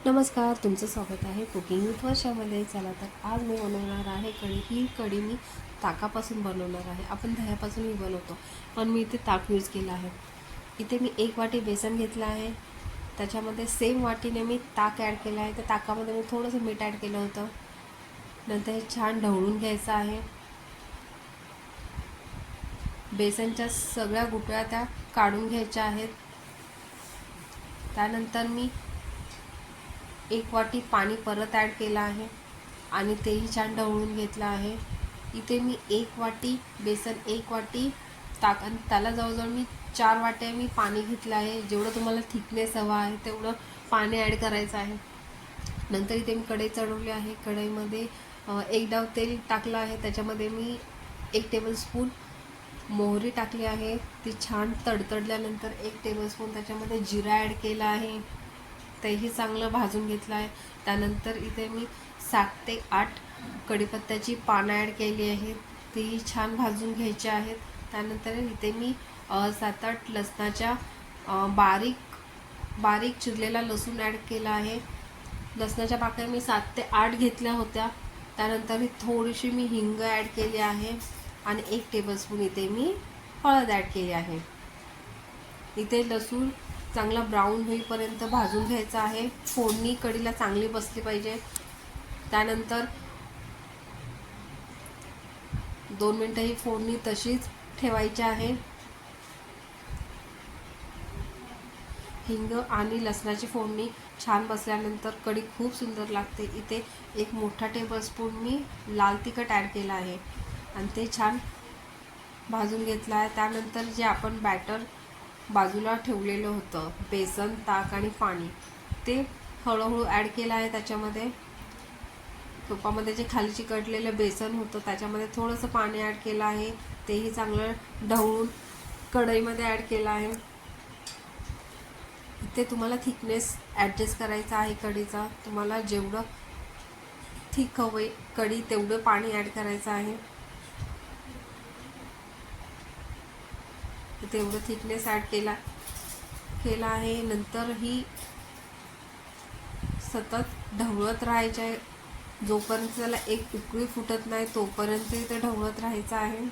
नमस्कार, तुमचं स्वागत आहे कुकिंग विथ वर्षामध्ये. चला तर आज मी बनवणार आहे कढी. ही कढी मी ताकापासून बनवणार आहे. आपण दह्यापासूनही बनवतो, पण मी इथे ताक यूज केलं आहे. इथे मी 1 वाटी बेसन घेतलं आहे. त्याच्यामध्ये सेम वाटीने मी ताक ॲड केलं आहे. त्या ताकामध्ये मी थोडंसं मीठ ॲड केलं होतं. नंतर हे छान ढवळून घ्यायचं आहे. बेसनच्या सगळ्या गुठळ्या त्या काढून घ्यायच्या आहेत. त्यानंतर मी 1 वाटी पाणी परत ॲड केलं आहे आणि तेही छान ढवळून घेतलं आहे. इथे मी 1 वाटी बेसन, 1 वाटी ताक आणि त्याला जवळजवळ मी 4 वाट्या मी पाणी घेतलं आहे. जेवढं तुम्हाला थिकनेस हवा आहे तेवढं पाणी ॲड करायचं आहे. नंतर इथे मी कढई चढवली आहे. कढईमध्ये 1 डाव तेल टाकलं आहे. त्याच्यामध्ये मी 1 टेबलस्पून मोहरी टाकली आहे. ती छान तडतडल्यानंतर 1 टेबलस्पून त्याच्यामध्ये जिरा ॲड केला आहे. तेही चांगलं भाजून घेतलं आहे. त्यानंतर इथे मी 7 ते 8 कढीपत्त्याची पानं ॲड केली आहेत. तीही छान भाजून घ्यायची आहेत. त्यानंतर इथे मी 7-8 लसणाच्या बारीक चिरलेला लसूण ॲड केला आहे. लसणाच्या पाकळ्या मी 7 ते 8 घेतल्या होत्या. त्यानंतर थोडीशी मी हिंग ॲड केली आहे आणि 1 टेबलस्पून इथे मी हळद ॲड केली आहे. इथे लसूण चांगला ब्राऊन होईपर्यंत भाजून घ्यायचा आहे. फोडणी कढीला चांगली बसली पाहिजे. त्यानंतर 2 मिनटं ही फोडणी तशीच ठेवायची आहे. हिंग आणि लसणाची फोडणी छान बसल्यानंतर कढी खूप सुंदर लागते. इथे 1 मोठा टेबलस्पून मी लाल तिखट ॲड केला आहे आणि ते छान भाजून घेतलं आहे. त्यानंतर जे आपण बॅटर बाजूला ठेवलेलं होतं, बेसन, ताक आणि पाणी, ते हळूहळू ॲड केलं आहे. त्याच्यामध्ये तुपामध्ये जे खाली चिकटलेलं बेसन होतं त्याच्यामध्ये थोडंसं पाणी ॲड केलं आहे. तेही चांगलं ढवळून कढईमध्ये ॲड केलं आहे. इथे तुम्हाला थिकनेस ॲडजस्ट करायचा आहे कढीचा. तुम्हाला जेवढं थिक हवं कढी तेवढं पाणी ॲड करायचं आहे. तेवढं थिकनेस ॲड केला आहे. नंतर ही सतत ढवळत राहायचं आहे. जोपर्यंत त्याला एक उकळी फुटत नाही तोपर्यंत इथे ढवळत राहायचं आहे.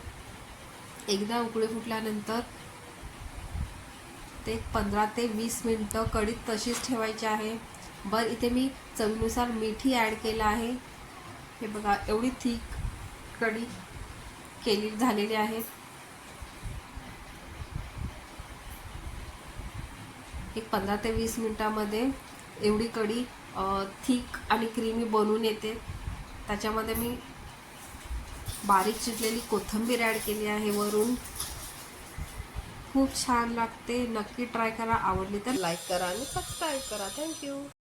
एकदा उकळी फुटल्यानंतर ते 15 ते 20 मिनटं कढीत तशीच ठेवायची आहे. इथे मी चवीनुसार मीठही ॲड केलं आहे. हे बघा, एवढी थिक कढी झालेली आहे. एक 15 ते 20 मिनटामध्ये एवढी कढी थिक आणि क्रीमी बनून येते. त्याच्यामध्ये मी बारीक चिरलेली कोथिंबीर ॲड केली आहे वरून. खूप छान लागते. नक्की ट्राय करा. आवडली तर लाईक करा आणि सबस्क्राईब करा. थँक्यू.